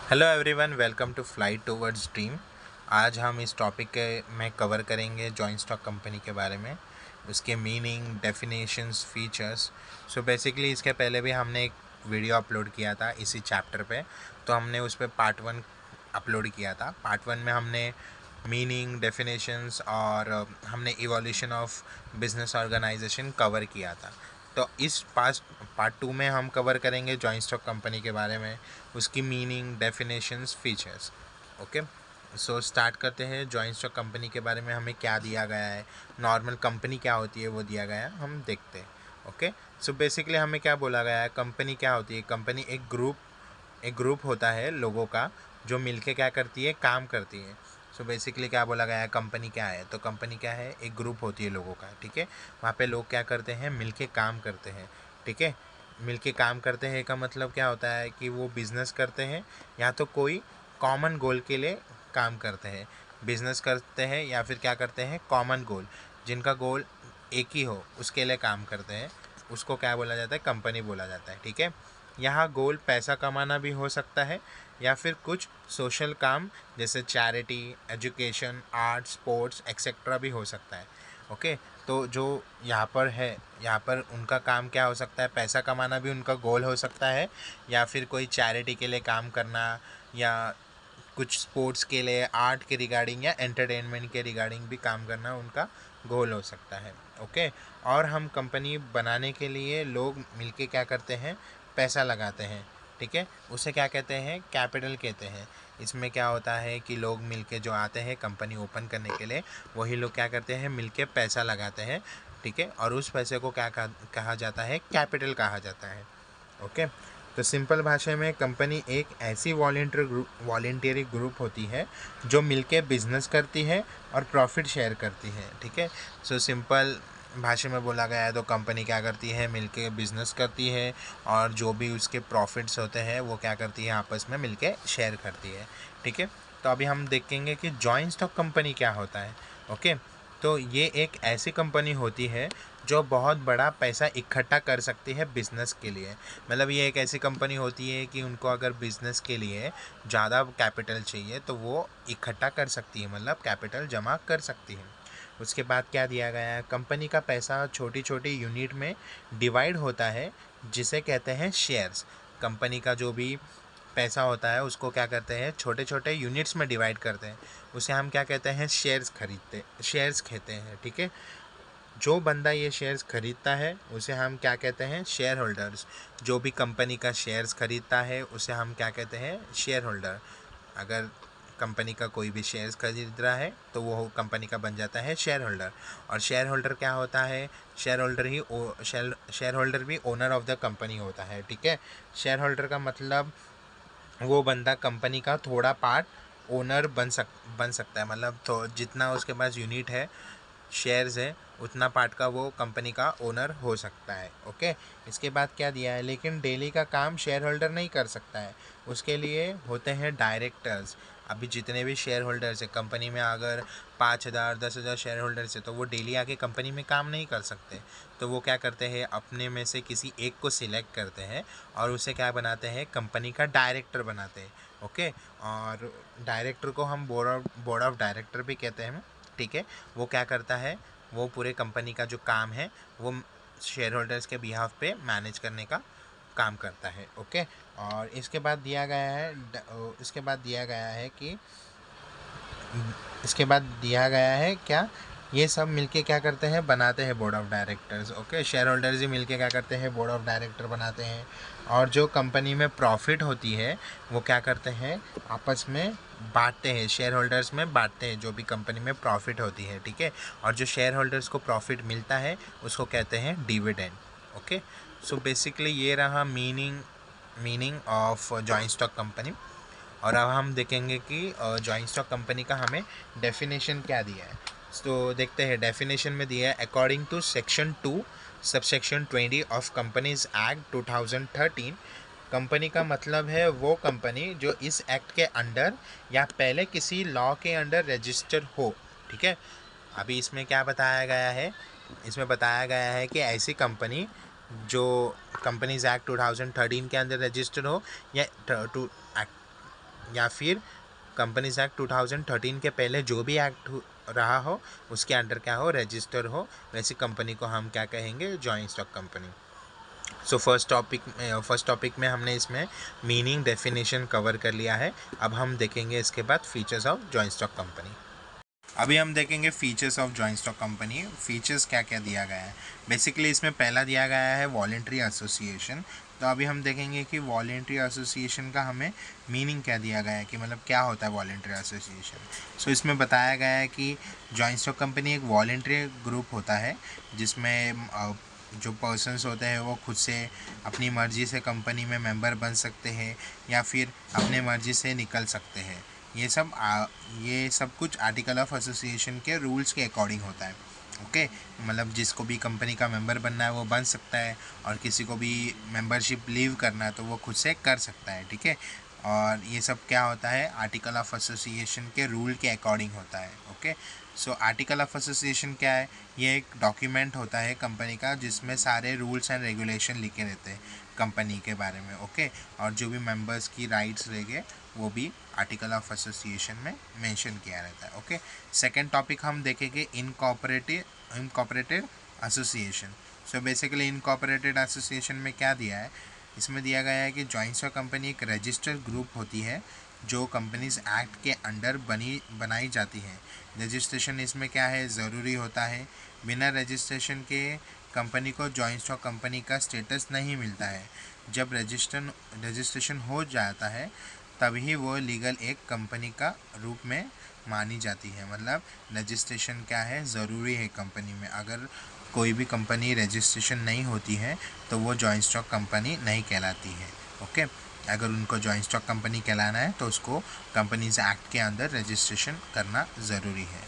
Hello everyone, welcome to flight towards dream. आज हम इस टॉपिक के में कवर करेंगे जॉइंट स्टॉक कंपनी के बारे में, उसके meaning, definitions, features. So basically इसके पहले भी हमने एक वीडियो अपलोड किया था इसी चैप्टर पे, तो हमने उस पर पार्ट 1 अपलोड किया था। पार्ट 1 में हमने मीनिंग, डेफिनेशंस और हमने evolution of business organisation cover किया था। तो इस पार्ट 2 में हम कवर करेंगे जॉइंट स्टॉक कंपनी के बारे में, उसकी meaning, definitions, features. Okay, so start करते हैं। जॉइंट स्टॉक कंपनी के बारे में हमें क्या दिया गया है, नॉर्मल कंपनी क्या होती है वो दिया गया है, हम देखते हैं। ओके, सो बेसिकली हमें क्या बोला गया है, कंपनी क्या होती है। कंपनी एक ग्रुप होता है लोगों का जो मिलके क्या करती है, काम करती है। सो बेसिकली क्या बोला गया है, कंपनी क्या है, तो कंपनी क्या है, एक ग्रुप होती है लोगों का। ठीक है, वहाँ पे लोग क्या करते हैं, मिलके काम करते हैं। ठीक है, मिलके काम करते हैं का मतलब क्या होता है कि वो बिज़नेस करते हैं या तो कोई कॉमन गोल के लिए काम करते हैं। बिज़नेस करते हैं या फिर क्या करते हैं, कॉमन गोल, जिनका गोल एक ही हो उसके लिए काम करते हैं। उसको क्या बोला जाता है, कंपनी बोला जाता है। ठीक है, यहाँ गोल पैसा कमाना भी हो सकता है या फिर कुछ सोशल काम जैसे charity, education, art, sports etcetera भी हो सकता है। ओके, तो जो यहाँ पर है, यहाँ पर उनका काम क्या हो सकता है, पैसा कमाना भी उनका गोल हो सकता है या फिर कोई चैरिटी के लिए काम करना या कुछ स्पोर्ट्स के लिए, आर्ट के रिगार्डिंग या एंटरटेनमेंट के रिगार्डिंग भी काम करना उनका गोल हो सकता है। ओके, और हम कंपनी बनाने के लिए लोग मिलके क्या करते हैं, पैसा लगाते हैं। ठीक है, उसे क्या कहते हैं, कैपिटल कहते हैं। इसमें क्या होता है कि लोग मिलके जो आते हैं कंपनी ओपन करने के लिए, वही लोग क्या करते हैं, मिलके पैसा लगाते हैं। ठीक है, और उस पैसे को क्या कहा जाता है, कैपिटल कहा जाता है। ओके, तो सिंपल भाषा में कंपनी एक ऐसी वॉलेंटियरी ग्रुप होती है जो मिलके बिजनेस करती है और प्रॉफिट शेयर करती है। ठीक है, सो सिंपल भाषा में बोला गया है तो कंपनी क्या करती है, मिलके बिजनेस करती है और जो भी उसके प्रॉफिट्स होते हैं वो क्या करती है, आपस में मिलके शेयर करती है। ठीक है, तो अभी हम देखेंगे कि जॉइंट स्टॉक कंपनी क्या होता है। ओके, तो ये एक ऐसी कंपनी होती है जो बहुत बड़ा पैसा इकट्ठा कर सकती है बिज़नेस के लिए। मतलब ये एक ऐसी कंपनी होती है कि उनको अगर बिज़नेस के लिए ज़्यादा कैपिटल चाहिए तो वो इकट्ठा कर सकती है, मतलब कैपिटल जमा कर सकती है। उसके बाद क्या दिया गया है, कंपनी का पैसा छोटी छोटी यूनिट में डिवाइड होता है जिसे कहते हैं शेयर्स। कंपनी का जो भी पैसा होता है उसको क्या करते हैं, छोटे छोटे यूनिट्स में डिवाइड करते हैं, उसे हम क्या कहते हैं, शेयर्स कहते हैं। ठीक है, जो बंदा ये शेयर्स खरीदता है उसे हम क्या कहते हैं, शेयर होल्डर्स। जो भी कंपनी का शेयर्स खरीदता है उसे हम क्या कहते हैं, शेयर होल्डर। अगर कंपनी का कोई भी शेयर्स खरीद रहा है तो वो कंपनी का बन जाता है शेयर होल्डर। और शेयर होल्डर क्या होता है, शेयर होल्डर भी ओनर ऑफ द कंपनी होता है। ठीक है, शेयर होल्डर का मतलब वो बंदा कंपनी का थोड़ा पार्ट ओनर बन सकता है। मतलब तो जितना उसके पास यूनिट है, शेयर्स है, उतना पार्ट का वो कंपनी का ओनर हो सकता है। ओके, इसके बाद क्या दिया है, लेकिन डेली का काम शेयर होल्डर नहीं कर सकता है, उसके लिए होते हैं डायरेक्टर्स। अभी जितने भी शेयर होल्डर्स है कंपनी में, अगर 5,000 10,000 शेयर होल्डर्स है तो वो डेली आके कंपनी में काम नहीं कर सकते। तो वो क्या करते हैं, अपने में से किसी एक को सिलेक्ट करते हैं और उसे क्या बनाते हैं, कंपनी का डायरेक्टर बनाते हैं। ओके, और डायरेक्टर को हम बोर्ड ऑफ डायरेक्टर भी कहते हैं। ठीक है, वो क्या करता है, वो पूरे कंपनी का जो काम है वो शेयर होल्डर्स के बिहाफ पे मैनेज करने का काम करता है। ओके, और इसके बाद दिया गया है कि इसके बाद दिया गया है क्या, ये सब मिलके क्या करते हैं, बनाते हैं board of directors. Okay, share holders ही मिलके क्या करते हैं, बोर्ड ऑफ डायरेक्टर बनाते हैं। और जो कंपनी में प्रॉफिट होती है वो क्या करते हैं, आपस में बांटते हैं, शेयर होल्डर्स में बांटते हैं जो भी कंपनी में प्रॉफिट होती है। ठीक है, और जो शेयर होल्डर्स को प्रॉफिट मिलता है उसको कहते हैं डिविडेंड। ओके, सो बेसिकली ये रहा meaning of joint stock company. और अब हम देखेंगे कि जॉइंट स्टॉक कंपनी का हमें डेफिनेशन क्या दिया है। तो देखते हैं, डेफिनेशन में दिया है, according to section 2 subsection 20 of companies act 2013। Company का मतलब है वो कंपनी जो इस एक्ट के अंडर या पहले किसी लॉ के अंडर रजिस्टर हो। ठीक है, अभी इसमें क्या बताया गया है, इसमें बताया गया है कि ऐसी कंपनी जो कंपनीज एक्ट 2013 के अंदर रजिस्टर्ड हो या या फिर कंपनीज एक्ट 2013 के पहले जो भी एक्ट रहा हो उसके अंडर क्या हो, रजिस्टर हो, वैसी कंपनी को हम क्या कहेंगे, joint stock company. So first topic में हमने इसमें मीनिंग डेफिनेशन कवर कर लिया है। अब हम देखेंगे इसके बाद features of joint stock company. अभी हम देखेंगे features of joint stock company. Features क्या क्या दिया गया है। बेसिकली इसमें पहला दिया गया है वॉलेंट्री एसोसिएशन। तो अभी हम देखेंगे कि वॉलेंट्री एसोसिएशन का हमें मीनिंग क्या दिया गया है, कि मतलब क्या होता है वॉलेंट्री एसोसिएशन। सो इसमें बताया गया है कि जॉइंट स्टॉक कंपनी एक वॉलेंट्री ग्रुप होता है जिसमें जो पर्सन्स होते हैं वो खुद से अपनी मर्ज़ी से कंपनी में मेंबर बन सकते हैं या फिर अपने मर्ज़ी से निकल सकते हैं। ये सब कुछ आर्टिकल ऑफ एसोसिएशन के रूल्स के अकॉर्डिंग होता है। ओके, मतलब जिसको भी कंपनी का मेंबर बनना है वो बन सकता है, और किसी को भी मेंबरशिप लीव करना है तो वो खुद से कर सकता है। ठीक है, और ये सब क्या होता है, आर्टिकल ऑफ एसोसिएशन के रूल के अकॉर्डिंग होता है। Okay, so article of association क्या है, ये एक डॉक्यूमेंट होता है कंपनी का जिसमें सारे रूल्स एंड रेगुलेशन लिखे रहते हैं कंपनी के बारे में। ओके, और जो भी मेंबर्स की राइट्स रहेंगे वो भी आर्टिकल ऑफ एसोसिएशन में मेंशन किया रहता है। ओके, सेकंड टॉपिक हम देखेंगे incorporated association. So basically incorporated association में क्या दिया है, इसमें दिया गया है कि जॉइंट स्टॉक कंपनी एक रजिस्टर्ड ग्रुप होती है जो कंपनीज एक्ट के अंडर बनाई जाती है। रजिस्ट्रेशन इसमें क्या है, ज़रूरी होता है। बिना रजिस्ट्रेशन के कंपनी को जॉइंट स्टॉक कंपनी का स्टेटस नहीं मिलता है। जब रजिस्ट्रेशन हो जाता है तभी वो लीगल एक कंपनी का रूप में मानी जाती है। मतलब रजिस्ट्रेशन क्या है, ज़रूरी है कंपनी में। अगर कोई भी कंपनी रजिस्ट्रेशन नहीं होती है तो वो जॉइंट स्टॉक कंपनी नहीं कहलाती है। ओके, अगर उनको जॉइंट स्टॉक कंपनी कहलाना है तो उसको कंपनीज एक्ट के अंदर रजिस्ट्रेशन करना ज़रूरी है।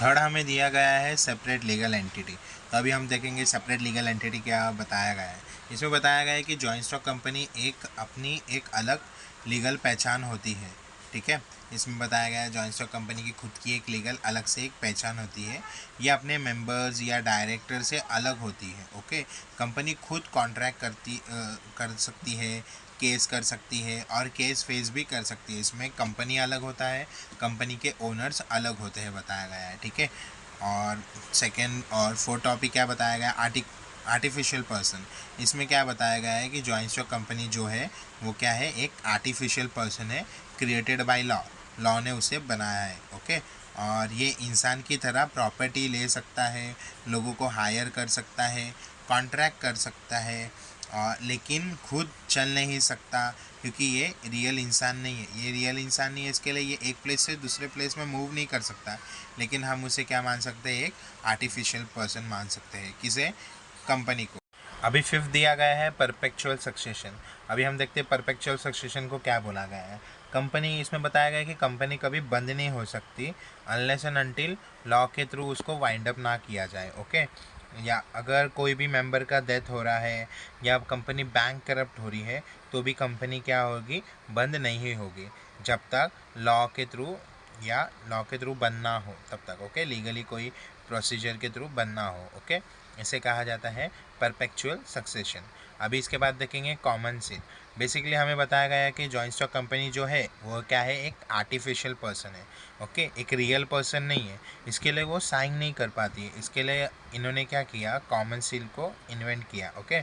थर्ड हमें दिया गया है सेपरेट लीगल एंटिटी। तो अभी हम देखेंगे सेपरेट लीगल एंटिटी क्या बताया गया है। इसमें बताया गया है कि जॉइंट स्टॉक कंपनी अपनी एक अलग लीगल पहचान होती है। ठीक है, इसमें बताया गया है जॉइंट स्टॉक कंपनी की खुद की एक लीगल अलग से एक पहचान होती है। ये अपने मेंबर्स या डायरेक्टर से अलग होती है। ओके, कंपनी खुद कॉन्ट्रैक्ट कर सकती है, केस कर सकती है और केस फेस भी कर सकती है। इसमें कंपनी अलग होता है, कंपनी के ओनर्स अलग होते हैं, बताया गया है। ठीक है, और सेकेंड और फोर्थ टॉपिक क्या बताया गया, आर्टिफिशियल पर्सन। इसमें क्या बताया गया है कि जॉइंट स्टॉक कंपनी जो है वो क्या है, एक आर्टिफिशियल पर्सन है, क्रिएटेड बाय लॉ ने उसे बनाया है। ओके, और ये इंसान की तरह प्रॉपर्टी ले सकता है, लोगों को हायर कर सकता है, कॉन्ट्रैक्ट कर सकता है, लेकिन खुद चल नहीं सकता क्योंकि ये रियल इंसान नहीं है। ये रियल इंसान नहीं है, इसके लिए ये एक प्लेस से दूसरे प्लेस में मूव नहीं कर सकता, लेकिन हम उसे क्या मान सकते हैं, एक आर्टिफिशियल पर्सन मान सकते हैं। किसे, कंपनी को। अभी फिफ्थ दिया गया है परपेचुअल सक्सेशन। अभी हम देखते हैं परपेचुअल सक्सेशन को क्या बोला गया है। कंपनी, इसमें बताया गया है कि कंपनी कभी बंद नहीं हो सकती अनलेस एंड अनटिल लॉ के थ्रू उसको वाइंड अप ना किया जाए। ओके, या अगर कोई भी मेंबर का डेथ हो रहा है या कंपनी बैंक करप्ट हो रही है तो भी कंपनी क्या होगी, बंद नहीं होगी जब तक लॉ के थ्रू बंद ना हो तब तक। ओके, लीगली कोई प्रोसीजर के थ्रू बंद ना हो। ओके, इसे कहा जाता है परपेचुअल सक्सेशन। अभी इसके बाद देखेंगे कॉमन सील। बेसिकली हमें बताया गया है कि जॉइंट स्टॉक कंपनी जो है वो क्या है, एक आर्टिफिशियल पर्सन है। ओके, एक रियल पर्सन नहीं है, इसके लिए वो साइन नहीं कर पाती है। इसके लिए इन्होंने क्या किया, कॉमन सील को इन्वेंट किया। ओके,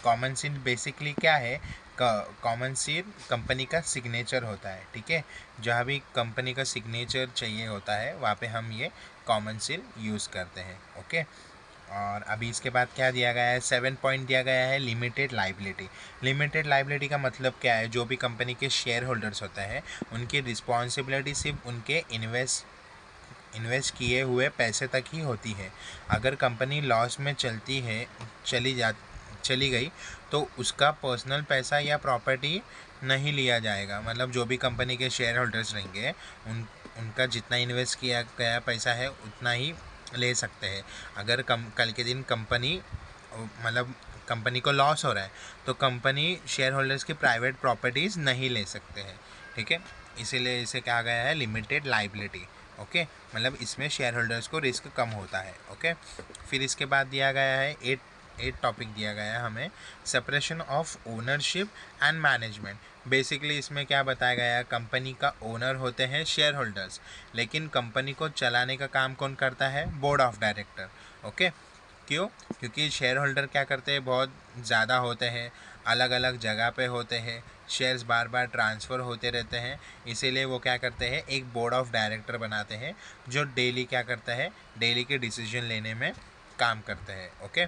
कॉमन सील बेसिकली क्या है, कॉमन सील कंपनी का सिग्नेचर होता है। ठीक है, जहाँ भी कंपनी का सिग्नेचर चाहिए होता है वहाँ पे हम ये कॉमन सील यूज़ करते हैं। ओके, और अभी इसके बाद क्या दिया गया है, 7 पॉइंट दिया गया है लिमिटेड लाइबिलिटी। लिमिटेड लाइबिलिटी का मतलब क्या है, जो भी कंपनी के शेयर होल्डर्स होते हैं उनकी रिस्पॉन्सिबिलिटी सिर्फ उनके इन्वेस्ट किए हुए पैसे तक ही होती है। अगर कंपनी लॉस में चली गई तो उसका पर्सनल पैसा या प्रॉपर्टी नहीं लिया जाएगा। मतलब जो भी कंपनी के शेयर होल्डर्स रहेंगे उनका जितना इन्वेस्ट किया गया पैसा है उतना ही ले सकते हैं। अगर कल के दिन कंपनी को लॉस हो रहा है तो कंपनी शेयर होल्डर्स की प्राइवेट प्रॉपर्टीज़ नहीं ले सकते हैं। ठीक है, इसीलिए इसे कहा गया है लिमिटेड लाइबिलिटी। ओके, मतलब इसमें शेयर होल्डर्स को रिस्क कम होता है। ओके, फिर इसके बाद दिया गया है 8 टॉपिक दिया गया है हमें, separation of ownership and management. Basically इसमें क्या बताया गया है, कंपनी का ओनर होते हैं शेयर होल्डर्स, लेकिन कंपनी को चलाने का काम कौन करता है, बोर्ड ऑफ डायरेक्टर। ओके, क्यों? क्योंकि शेयर होल्डर क्या करते हैं, बहुत ज़्यादा होते हैं, अलग अलग जगह पे होते हैं, शेयर्स बार बार ट्रांसफ़र होते रहते हैं, इसीलिए वो क्या करते हैं, एक बोर्ड ऑफ डायरेक्टर बनाते हैं जो डेली क्या करता है, डेली के डिसीजन लेने में काम करते हैं। ओके,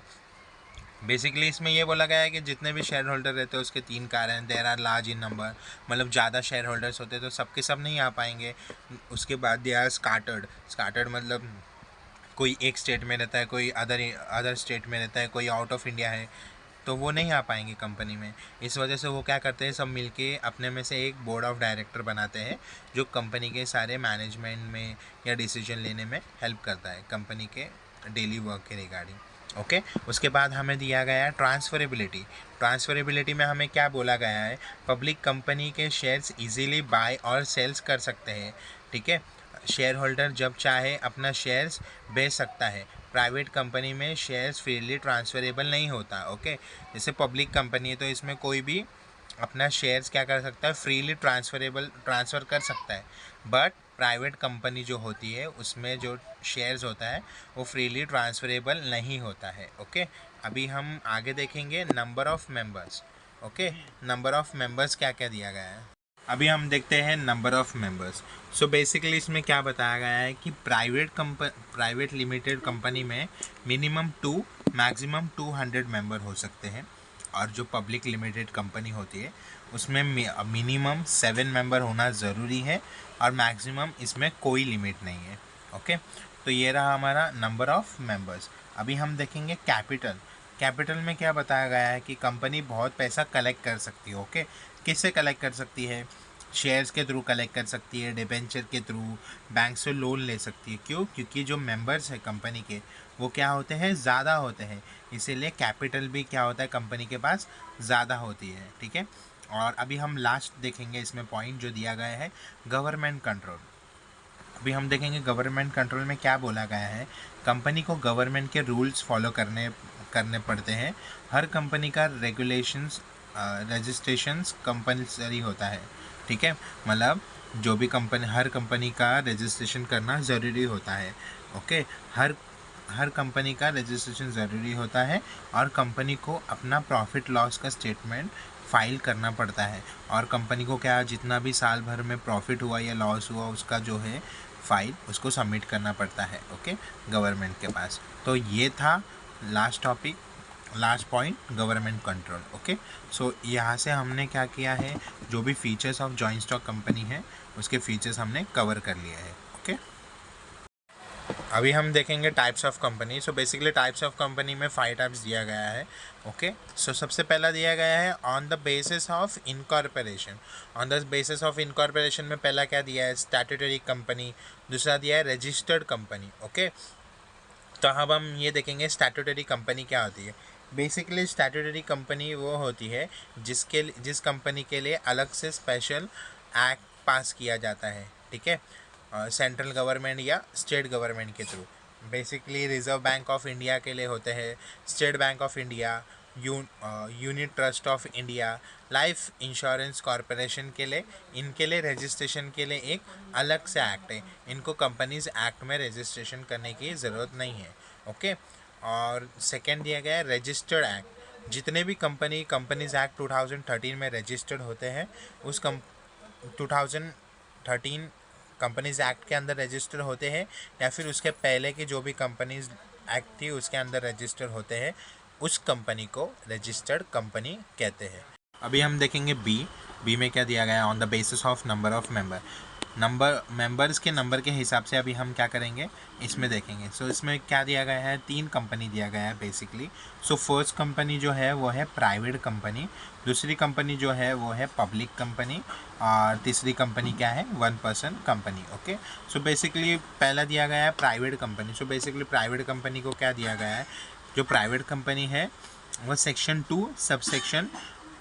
बेसिकली इसमें ये बोला गया है कि जितने भी शेयर होल्डर रहते हैं उसके 3 कारण, there are large in number, मतलब ज़्यादा शेयर होल्डर्स होते हैं तो सबके सब नहीं आ पाएंगे। उसके बाद दे आर स्काटर्ड मतलब कोई एक स्टेट में रहता है, कोई अदर स्टेट में रहता है, कोई आउट ऑफ इंडिया है, तो वो नहीं आ पाएंगे कंपनी में। इस वजह से वो क्या करते हैं, सब मिलके अपने में से एक बोर्ड ऑफ डायरेक्टर बनाते हैं जो कंपनी के सारे मैनेजमेंट में या डिसीजन लेने में हेल्प करता है कंपनी के डेली वर्क के रिगार्डिंग। ओके, उसके बाद हमें दिया गया है ट्रांसफरेबिलिटी में हमें क्या बोला गया है, पब्लिक कंपनी के शेयर्स इजीली बाय और सेल्स कर सकते हैं। ठीक है, शेयर होल्डर जब चाहे अपना शेयर्स बेच सकता है। प्राइवेट कंपनी में शेयर्स फ्रीली ट्रांसफरेबल नहीं होता। ओके, जैसे पब्लिक कंपनी है तो इसमें कोई भी अपना शेयर्स क्या कर सकता है, फ्रीली ट्रांसफ़र कर सकता है, बट प्राइवेट कंपनी जो होती है उसमें जो शेयर्स होता है वो फ्रीली ट्रांसफरेबल नहीं होता है। ओके, अभी हम आगे देखेंगे number of members. Okay, number of members क्या क्या दिया गया है, अभी हम देखते हैं number of members. So basically इसमें क्या बताया गया है कि प्राइवेट लिमिटेड कंपनी में मिनिमम 2 मैक्सिमम 200 मेंबर हो सकते हैं, और जो पब्लिक लिमिटेड कंपनी होती है उसमें मिनिमम 7 मेंबर होना ज़रूरी है, और मैक्सिमम इसमें कोई लिमिट नहीं है। ओके, तो ये रहा हमारा नंबर ऑफ़ मेंबर्स। अभी हम देखेंगे कैपिटल में क्या बताया गया है कि कंपनी बहुत पैसा कलेक्ट कर सकती है। ओके, किससे कलेक्ट कर सकती है, शेयर्स के थ्रू कलेक्ट कर सकती है, डिबेंचर के थ्रू, बैंक से लोन ले सकती है। क्यों? क्योंकि जो मेंबर्स है कंपनी के वो क्या होते हैं, ज़्यादा होते हैं, इसीलिए कैपिटल भी क्या होता है, कंपनी के पास ज़्यादा होती है। ठीक है, और अभी हम लास्ट देखेंगे इसमें पॉइंट जो दिया गया है, गवर्नमेंट कंट्रोल। अभी हम देखेंगे गवर्नमेंट कंट्रोल में क्या बोला गया है, कंपनी को गवर्नमेंट के रूल्स फॉलो करने पड़ते हैं। हर कंपनी का रेगुलेशंस रजिस्ट्रेशंस कंपलसरी होता है। ठीक है, मतलब जो भी हर कंपनी का रजिस्ट्रेशन करना ज़रूरी होता है। ओके, हर कंपनी का रजिस्ट्रेशन ज़रूरी होता है, और कंपनी को अपना प्रॉफिट लॉस का स्टेटमेंट फाइल करना पड़ता है, और कंपनी को क्या जितना भी साल भर में प्रॉफिट हुआ या लॉस हुआ उसका जो है फाइल उसको सबमिट करना पड़ता है। ओके, गवर्नमेंट के पास। तो ये था last point, government control. Okay, so यहाँ से हमने क्या किया है, जो भी features of joint stock company है उसके फीचर्स हमने कवर कर लिए हैं। ओके, अभी हम देखेंगे types of company. So basically types of company में 5 टाइप्स दिया गया है। ओके, सो सबसे पहला दिया गया है on the basis of incorporation. On the basis of incorporation में पहला क्या दिया है, स्टैट्यूटरी कंपनी। दूसरा दिया है रजिस्टर्ड कंपनी। ओके, तो अब हम ये देखेंगे स्टैट्यूटरी कंपनी क्या होती है। बेसिकली स्टैट्यूटरी कंपनी वो होती है जिस कंपनी के लिए अलग से स्पेशल एक्ट पास किया जाता है। ठीक है, सेंट्रल गवर्नमेंट या स्टेट गवर्नमेंट के through. Basically reserve bank of India के लिए होते हैं, state bank of India, unit trust of India, life insurance corporation के लिए, इनके लिए रजिस्ट्रेशन के लिए एक अलग से एक्ट है। इनको कंपनीज एक्ट में रजिस्ट्रेशन करने की ज़रूरत नहीं है। ओके, और सेकेंड दिया गया है रजिस्टर्ड एक्ट। जितने भी कंपनीज एक्ट 2013 में रजिस्टर्ड होते हैं, उस 2013 कंपनीज एक्ट के अंदर रजिस्टर होते हैं, या फिर उसके पहले की जो भी कंपनीज एक्ट थी उसके अंदर रजिस्टर होते हैं, उस कंपनी को रजिस्टर्ड कंपनी कहते हैं। अभी हम देखेंगे बी में क्या दिया गया है, on the basis of number of members के नंबर के हिसाब से अभी हम क्या करेंगे इसमें देखेंगे। सो इसमें क्या दिया गया है, 3 कंपनी दिया गया है बेसिकली। सो फर्स्ट कंपनी जो है वो है प्राइवेट कंपनी, दूसरी कंपनी जो है वो है पब्लिक कंपनी, और तीसरी कंपनी क्या है, 1 person company. Okay, so basically पहला दिया गया है private company. So basically private company को क्या दिया गया है, जो प्राइवेट कंपनी है वो सेक्शन 2 सबसेक्शन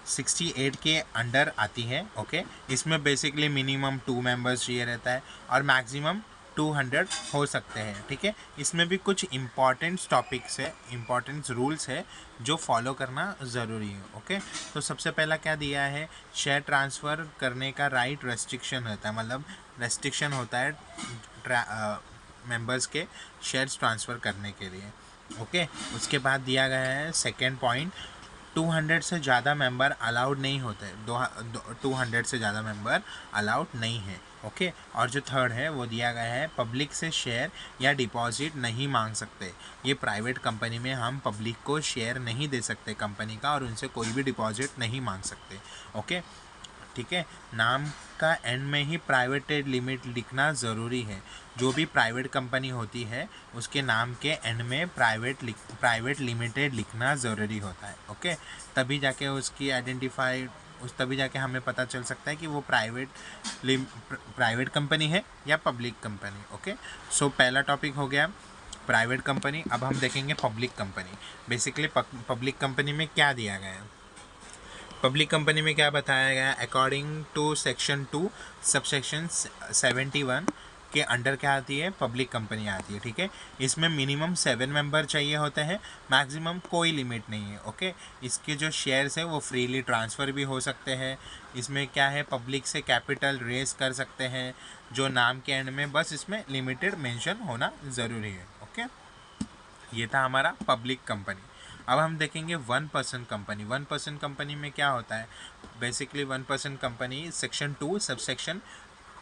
68 के अंडर आती है। ओके, इसमें बेसिकली मिनिमम 2 मेंबर्स चाहिए रहता है, और मैक्सिमम 200 हो सकते हैं, ठीक है। इसमें भी कुछ इम्पॉर्टेंट टॉपिक्स है, इम्पॉर्टेंट रूल्स है जो फॉलो करना ज़रूरी है, ओके। तो सबसे पहला क्या दिया है, शेयर ट्रांसफ़र करने का राइट रेस्ट्रिक्शन रहता है, मतलब रेस्ट्रिक्शन होता है मेंबर्स के शेयर्स ट्रांसफ़र करने के लिए, ओके। उसके बाद दिया गया है सेकेंड पॉइंट, 200 से ज़्यादा मेंबर अलाउड नहीं होते, 200 से ज़्यादा मेंबर अलाउड नहीं है, ओके। और जो थर्ड है वो दिया गया है, पब्लिक से शेयर या डिपॉजिट नहीं मांग सकते। ये प्राइवेट कंपनी में हम पब्लिक को शेयर नहीं दे सकते कंपनी का, और उनसे कोई भी डिपॉजिट नहीं मांग सकते, ओके, ठीक है। नाम का एंड में ही प्राइवेटेड लिमिट लिखना ज़रूरी है। जो भी प्राइवेट कंपनी होती है उसके नाम के एंड में प्राइवेट लिमिटेड लिखना ज़रूरी होता है, ओके। तभी जाके उसकी तभी जाके हमें पता चल सकता है कि वो प्राइवेट कंपनी है या पब्लिक कंपनी, ओके। सो पहला टॉपिक हो गया प्राइवेट कंपनी। अब हम देखेंगे public company. Basically public company में क्या दिया गया है, पब्लिक कंपनी में क्या बताया गया, अकॉर्डिंग टू सेक्शन 2 सबसेक्शन 71 के अंडर क्या आती है, पब्लिक कंपनी आती है, ठीक है। इसमें मिनिमम 7 मेंबर चाहिए होते हैं, मैक्सिमम कोई लिमिट नहीं है, ओके। इसके जो शेयर्स है वो फ्रीली ट्रांसफ़र भी हो सकते हैं। इसमें क्या है, पब्लिक से कैपिटल रेज कर सकते हैं, जो नाम के एंड में बस इसमें लिमिटेड मेंशन होना ज़रूरी है, ओके। ये था हमारा पब्लिक कंपनी। अब हम देखेंगे 1% कंपनी। 1% कंपनी में क्या होता है, बेसिकली 1% कंपनी सेक्शन 2 सबसेक्शन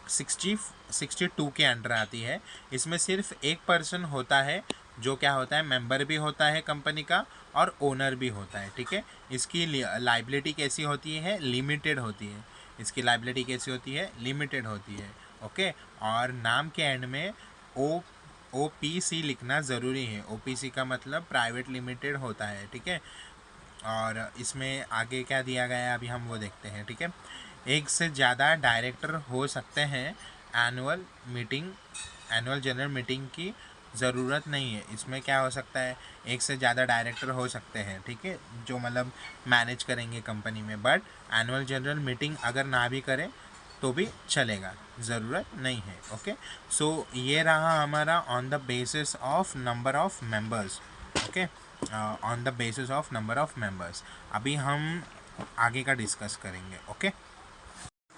62 के अंडर आती है। इसमें सिर्फ एक पर्सन होता है जो क्या होता है, मेंबर भी होता है कंपनी का और ओनर भी होता है, ठीक है। इसकी लाइबिलिटी कैसी होती है, लिमिटेड होती है। इसकी लाइबिलिटी कैसी होती है, लिमिटेड होती है, ओके। और नाम के एंड में OPC लिखना ज़रूरी है। OPC का मतलब प्राइवेट लिमिटेड होता है, ठीक है। और इसमें आगे क्या दिया गया है अभी हम वो देखते हैं, ठीक है। एक से ज़्यादा डायरेक्टर हो सकते हैं। एनुअल जनरल मीटिंग की ज़रूरत नहीं है। इसमें क्या हो सकता है, एक से ज़्यादा डायरेक्टर हो सकते हैं, ठीक है, जो मतलब मैनेज करेंगे कंपनी में, बट एनुअल जनरल मीटिंग अगर ना भी करें तो भी चलेगा, ज़रूरत नहीं है, ओके। सो ये रहा हमारा on the basis of number of members, okay, on the basis of number of members. अभी हम आगे का डिस्कस करेंगे, ओके।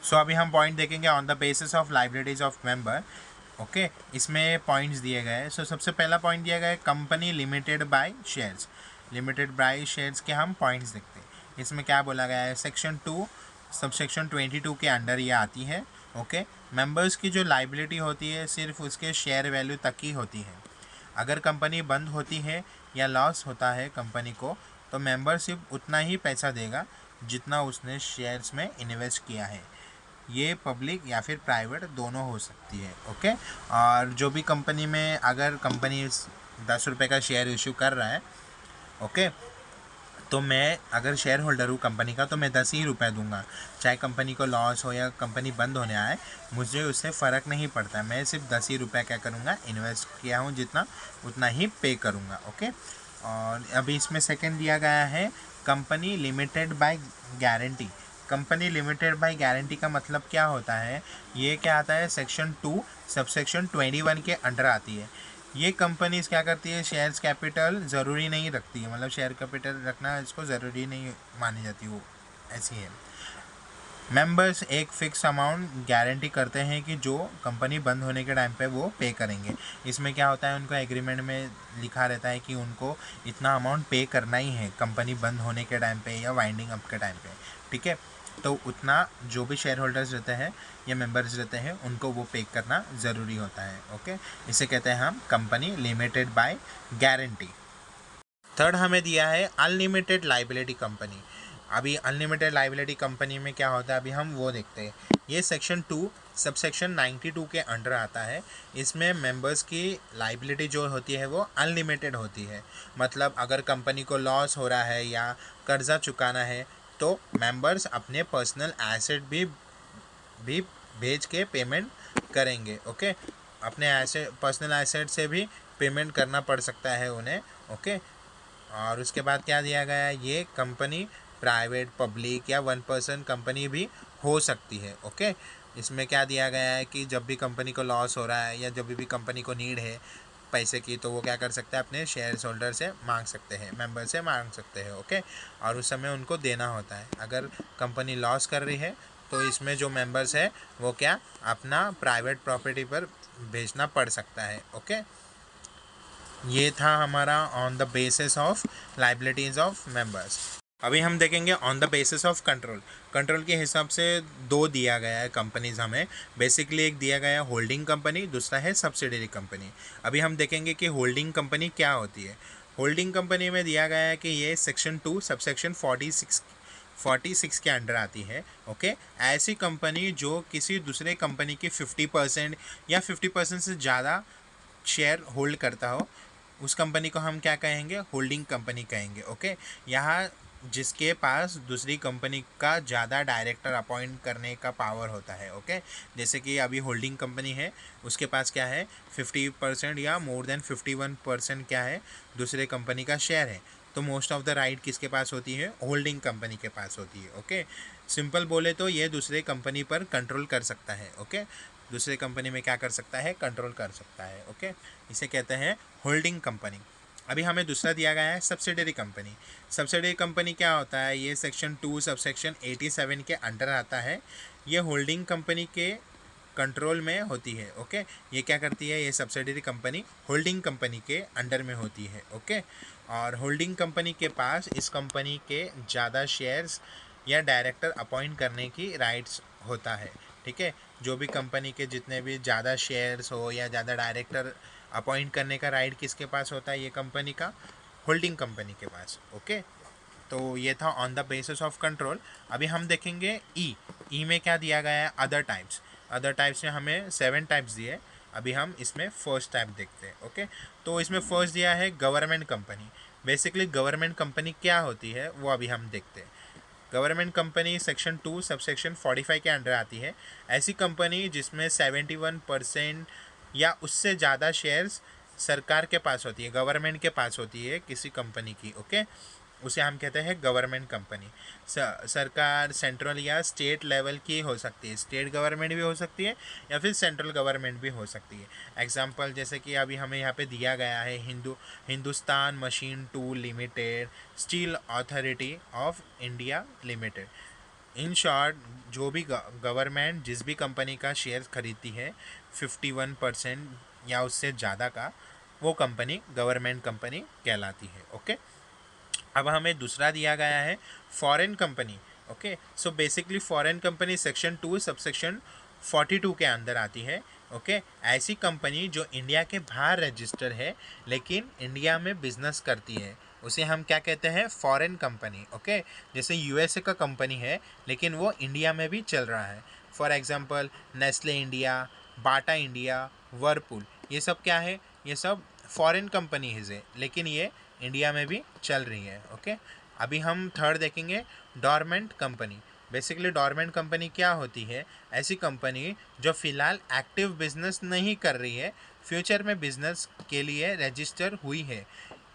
सो अभी हम पॉइंट देखेंगे on the basis of liabilities of member, okay. इसमें पॉइंट्स दिए गए हैं। सो सबसे पहला पॉइंट दिया गया है company limited by shares. Limited by shares के हम पॉइंट्स देखते हैं। इसमें क्या बोला गया है, सेक्शन 2 सबसेक्शन 22 के अंडर ये आती है, ओके। मेंबर्स की जो लाइबिलिटी होती है सिर्फ उसके शेयर वैल्यू तक ही होती है। अगर कंपनी बंद होती है या लॉस होता है कंपनी को, तो मेंबर सिर्फ उतना ही पैसा देगा जितना उसने शेयर्स में इन्वेस्ट किया है। ये पब्लिक या फिर प्राइवेट दोनों हो सकती है, ओके। और जो भी कंपनी में अगर कंपनी 10 रुपये का शेयर इशू कर रहा है, ओके, तो मैं अगर शेयर होल्डर हूँ कंपनी का तो मैं 10 ही रुपये दूंगा, चाहे कंपनी को लॉस हो या कंपनी बंद होने आए, मुझे उससे फ़र्क नहीं पड़ता। मैं सिर्फ 10 ही रुपये क्या करूँगा, इन्वेस्ट किया हूँ जितना उतना ही पे करूँगा, ओके। और अभी इसमें सेकंड दिया गया है company limited by guarantee. Company limited by guarantee का मतलब क्या होता है, ये क्या आता है, सेक्शन 2 सबसेक्शन 21 के अंडर आती है। ये कंपनीज क्या करती है, शेयर्स कैपिटल ज़रूरी नहीं रखती है, मतलब शेयर कैपिटल रखना इसको ज़रूरी नहीं मानी जाती, वो ऐसी है। मेंबर्स एक फ़िक्स अमाउंट गारंटी करते हैं कि जो कंपनी बंद होने के टाइम पे वो पे करेंगे। इसमें क्या होता है, उनको एग्रीमेंट में लिखा रहता है कि उनको इतना अमाउंट पे करना ही है कंपनी बंद होने के टाइम पे या वाइंडिंग अप के टाइम पे, ठीक है। तो उतना जो भी शेयर होल्डर्स रहते हैं या मेंबर्स रहते हैं उनको वो पे करना ज़रूरी होता है, ओके। इसे कहते हैं हम company limited by guarantee. Third हमें दिया है अनलिमिटेड लाइबिलिटी कंपनी। अभी अनलिमिटेड लाइबिलिटी कंपनी में क्या होता है, अभी हम वो देखते हैं। ये सेक्शन 2 सबसेक्शन 92 के अंडर आता है। इसमें मेंबर्स की लाइबिलिटी जो होती है वो अनलिमिटेड होती है। मतलब अगर कंपनी को लॉस हो रहा है या कर्जा चुकाना है तो मेंबर्स अपने पर्सनल एसेट भी भेज के पेमेंट करेंगे, ओके। अपने पर्सनल एसेट से भी पेमेंट करना पड़ सकता है उन्हें, ओके। और उसके बाद क्या दिया गया है, ये कंपनी प्राइवेट, पब्लिक या 1% कंपनी भी हो सकती है, ओके। इसमें क्या दिया गया है कि जब भी कंपनी को लॉस हो रहा है या जब भी कंपनी को नीड है पैसे की, तो वो क्या कर सकते हैं, अपने शेयर होल्डर से मांग सकते हैं, मेंबर से मांग सकते हैं। ओके, और उस समय उनको देना होता है। अगर कंपनी लॉस कर रही है तो इसमें जो मेंबर्स है वो क्या अपना प्राइवेट प्रॉपर्टी पर भेजना पड़ सकता है। ओके, ये था हमारा on the basis of liabilities of members. अभी हम देखेंगे on the basis of control. Control के हिसाब से दो दिया गया है कंपनीज हमें। बेसिकली एक दिया गया है होल्डिंग कंपनी, दूसरा है सब्सिडरी कंपनी। अभी हम देखेंगे कि होल्डिंग कंपनी क्या होती है। होल्डिंग कंपनी में दिया गया है कि ये सेक्शन 2 सबसेक्शन 46 के अंडर आती है। ओके, ऐसी कंपनी जो किसी दूसरे कंपनी की 50% या 50% से ज़्यादा शेयर होल्ड करता हो, उस कंपनी को हम क्या कहेंगे, होल्डिंग कंपनी कहेंगे। ओके, यहाँ जिसके पास दूसरी कंपनी का ज़्यादा डायरेक्टर अपॉइंट करने का पावर होता है। ओके, जैसे कि अभी होल्डिंग कंपनी है, उसके पास क्या है 50% या मोर देन 51% क्या है दूसरे कंपनी का शेयर है, तो मोस्ट ऑफ द राइट किसके पास होती है, होल्डिंग कंपनी के पास होती है। ओके, सिंपल बोले तो ये दूसरे कंपनी पर कंट्रोल कर सकता है। ओके, दूसरे कंपनी में क्या कर सकता है, कंट्रोल कर सकता है। ओके, इसे कहते हैं होल्डिंग कंपनी। अभी हमें दूसरा दिया गया है सब्सिडरी कंपनी। सब्सिडरी कंपनी क्या होता है, ये सेक्शन 2 सबसेक्शन 87 के अंडर आता है। ये होल्डिंग कंपनी के कंट्रोल में होती है। ओके, ये क्या करती है, ये सब्सिडरी कंपनी होल्डिंग कंपनी के अंडर में होती है। ओके, और होल्डिंग कंपनी के पास इस कंपनी के ज़्यादा शेयर्स या डायरेक्टर अपॉइंट करने की राइट्स होता है। ठीक है, जो भी कंपनी के जितने भी ज़्यादा शेयर्स हो या ज़्यादा डायरेक्टर अपॉइंट करने का राइट किसके पास होता है, ये कंपनी का होल्डिंग कंपनी के पास। ओके, तो ये था on the basis of control. अभी हम देखेंगे ई में क्या दिया गया है, अदर टाइप्स। अदर टाइप्स में हमें 7 टाइप्स दिए। अभी हम इसमें फर्स्ट टाइप देखते हैं। ओके, तो इसमें फर्स्ट दिया है government company. Basically government company क्या होती है वो अभी हम देखते हैं। गवर्नमेंट कंपनी सेक्शन 2 सबसेक्शन 45 के अंडर आती है। ऐसी कंपनी जिसमें 71% या उससे ज़्यादा शेयर्स सरकार के पास होती है, गवर्नमेंट के पास होती है किसी कंपनी की। ओके, उसे हम कहते हैं गवर्नमेंट कंपनी। सरकार सेंट्रल या स्टेट लेवल की हो सकती है, स्टेट गवर्नमेंट भी हो सकती है या फिर सेंट्रल गवर्नमेंट भी हो सकती है। एग्जांपल जैसे कि अभी हमें यहाँ पे दिया गया है Hindustan machine tool limited, steel authority of India limited. In short, जो भी गवर्नमेंट जिस भी कंपनी का शेयर खरीदती है 51% या उससे ज़्यादा का, वो कंपनी गवर्नमेंट कंपनी कहलाती है। ओके, अब हमें दूसरा दिया गया है foreign company. Okay, so basically foreign company section 2 subsection 42 के अंदर आती है। ओके, ऐसी कंपनी जो इंडिया के बाहर रजिस्टर है लेकिन इंडिया में बिजनेस करती है, उसे हम क्या कहते हैं, फॉरेन कंपनी। ओके, जैसे यूएसए का कंपनी है लेकिन वो इंडिया में भी चल रहा है। For example Nestle India, Bata India, Whirlpool, ये सब क्या है, ये सब फॉरेन कंपनीज है लेकिन ये इंडिया में भी चल रही है। ओके, अभी हम थर्ड देखेंगे dormant company. Basically dormant company क्या होती है, ऐसी कंपनी जो फ़िलहाल एक्टिव बिजनेस नहीं कर रही है, फ्यूचर में बिजनेस के लिए रजिस्टर हुई है,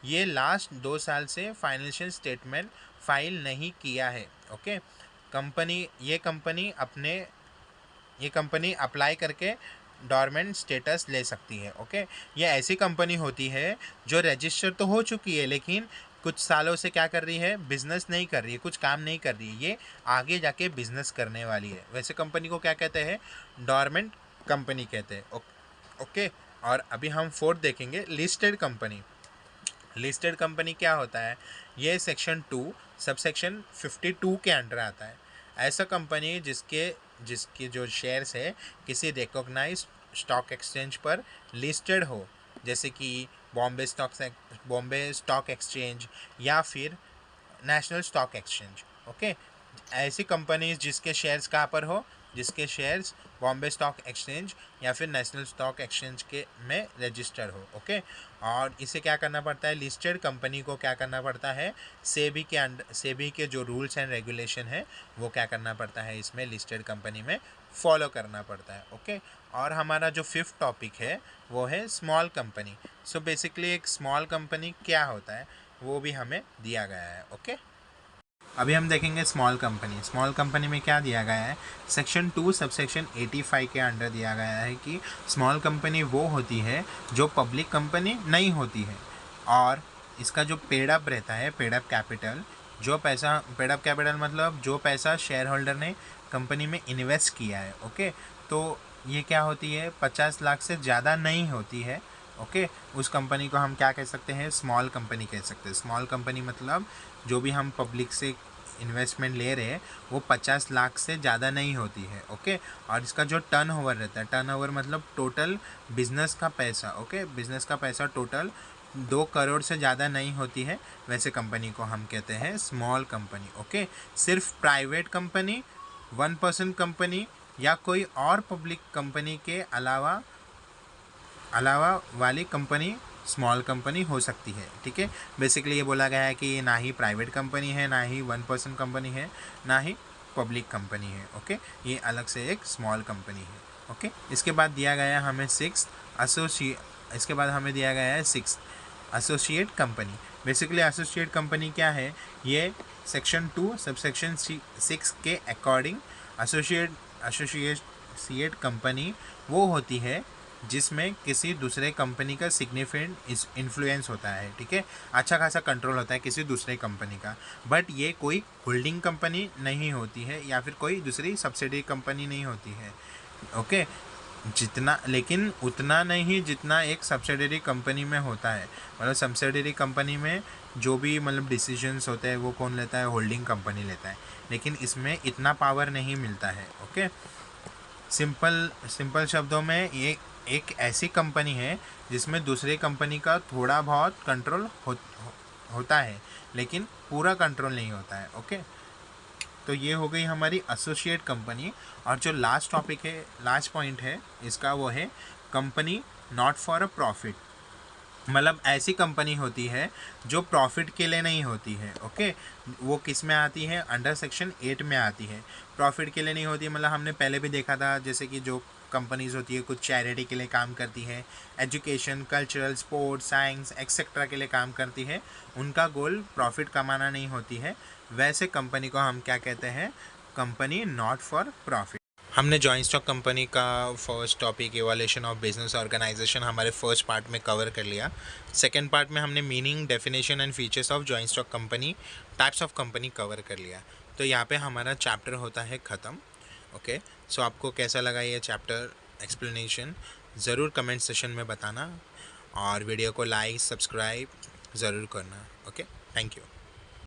ये लास्ट 2 साल से फाइनेंशियल स्टेटमेंट फाइल नहीं किया है। ओके, ये कंपनी अप्लाई करके डोरमेंट स्टेटस ले सकती है। ओके, ये ऐसी कंपनी होती है जो रजिस्टर तो हो चुकी है लेकिन कुछ सालों से क्या कर रही है, बिजनेस नहीं कर रही है, कुछ काम नहीं कर रही है, ये आगे जाके बिजनेस करने वाली है। वैसे कंपनी को क्या कहते हैं, डोरमेंट कंपनी कहते हैं। ओके, और अभी हम फोर्थ देखेंगे लिस्टेड कंपनी। लिस्टेड कंपनी क्या होता है, ये सेक्शन 2 सबसेक्शन 52 के अंडर आता है। ऐसा कंपनी जिसके जो शेयर्स है किसी रिकॉग्नाइज स्टॉक एक्सचेंज पर लिस्टेड हो, जैसे कि बॉम्बे स्टॉक एक्सचेंज या फिर नेशनल स्टॉक एक्सचेंज। ओके, ऐसी कंपनीज जिसके शेयर्स कहाँ पर हो, जिसके शेयर्स बॉम्बे स्टॉक एक्सचेंज या फिर नेशनल स्टॉक एक्सचेंज के में रजिस्टर हो। ओके, और इसे क्या करना पड़ता है, लिस्टेड कंपनी को क्या करना पड़ता है, सेबी के जो रूल्स एंड रेगुलेशन है वो क्या करना पड़ता है, इसमें लिस्टेड कंपनी में फॉलो करना पड़ता है। ओके, और हमारा जो फिफ्थ टॉपिक है वो है स्मॉल कंपनी। सो बेसिकली एक स्मॉल कंपनी क्या होता है वो भी हमें दिया गया है। ओके, अभी हम देखेंगे स्मॉल कंपनी। स्मॉल कंपनी में क्या दिया गया है, सेक्शन 2 सबसेक्शन 85 के अंडर दिया गया है कि स्मॉल कंपनी वो होती है जो पब्लिक कंपनी नहीं होती है, और इसका जो पेड अप रहता है, पेड अप कैपिटल, जो पैसा, पेड अप कैपिटल मतलब जो पैसा शेयर होल्डर ने कंपनी में इन्वेस्ट किया है। ओके, तो ये क्या होती है, 50 लाख से ज़्यादा नहीं होती है। ओके, उस कंपनी को हम क्या कह सकते हैं, स्मॉल कंपनी कह सकते हैं। स्मॉल कंपनी मतलब जो भी हम पब्लिक से इन्वेस्टमेंट ले रहे हैं वो 50 लाख से ज़्यादा नहीं होती है। ओके, और इसका जो टर्न ओवर रहता है, टर्न ओवर मतलब टोटल बिजनेस का पैसा। ओके, बिजनेस का पैसा टोटल 2 करोड़ से ज़्यादा नहीं होती है, वैसे कंपनी को हम कहते हैं स्मॉल कंपनी। ओके, सिर्फ प्राइवेट कंपनी, 1% कंपनी या कोई और पब्लिक कंपनी के अलावा वाली कंपनी स्मॉल कंपनी हो सकती है। ठीक है, बेसिकली ये बोला गया है कि ना ही प्राइवेट कंपनी है, ना ही 1% कंपनी है, ना ही पब्लिक कंपनी है। ओके, ये अलग से एक स्मॉल कंपनी है। ओके, इसके बाद दिया गया है हमें six associate company. Basically associate company क्या है, ये सेक्शन 2 सबसेक्शन 6 के अकॉर्डिंग एसोसिएट कंपनी वो होती है जिसमें किसी दूसरे कंपनी का सिग्निफिकेंट इन्फ्लुएंस होता है। ठीक है, अच्छा खासा कंट्रोल होता है किसी दूसरे कंपनी का, बट ये कोई होल्डिंग कंपनी नहीं होती है या फिर कोई दूसरी सब्सिडी कंपनी नहीं होती है। ओके, जितना, लेकिन उतना नहीं जितना एक सब्सिडरी कंपनी में होता है। मतलब सब्सिडरी कंपनी में जो भी मतलब डिसीजंस होते हैं वो कौन लेता है, होल्डिंग कंपनी लेता है, लेकिन इसमें इतना पावर नहीं मिलता है। ओके, सिंपल शब्दों में ये एक ऐसी कंपनी है जिसमें दूसरी कंपनी का थोड़ा बहुत कंट्रोल होता है, लेकिन पूरा कंट्रोल नहीं होता है। ओके, तो ये हो गई हमारी एसोसिएट कंपनी। और जो लास्ट टॉपिक है, लास्ट पॉइंट है इसका, वो है company not for a profit. मतलब ऐसी कंपनी होती है जो प्रॉफिट के लिए नहीं होती है। ओके, वो किस में आती है, अंडर सेक्शन 8 में आती है। प्रॉफिट के लिए नहीं होती मतलब हमने पहले भी देखा था, जैसे कि जो कंपनीज होती है कुछ चैरिटी के लिए काम करती है, education, cultural, sports, science etcetera के लिए काम करती है, उनका गोल प्रॉफिट कमाना नहीं होती है, वैसे कंपनी को हम क्या कहते हैं, कंपनी नॉट फॉर प्रॉफिट। हमने जॉइंट स्टॉक कंपनी का first topic evolution of business organisation हमारे फर्स्ट पार्ट में कवर कर लिया। सेकंड पार्ट में हमने meaning, definition and features of joint stock company, types of company cover कर लिया। तो यहाँ पे हमारा चैप्टर होता है ख़त्म। ओके, सो आपको कैसा लगा ये चैप्टर एक्सप्लेनेशन, ज़रूर कमेंट सेशन में बताना, और वीडियो को लाइक सब्सक्राइब ज़रूर करना। Okay, thank you.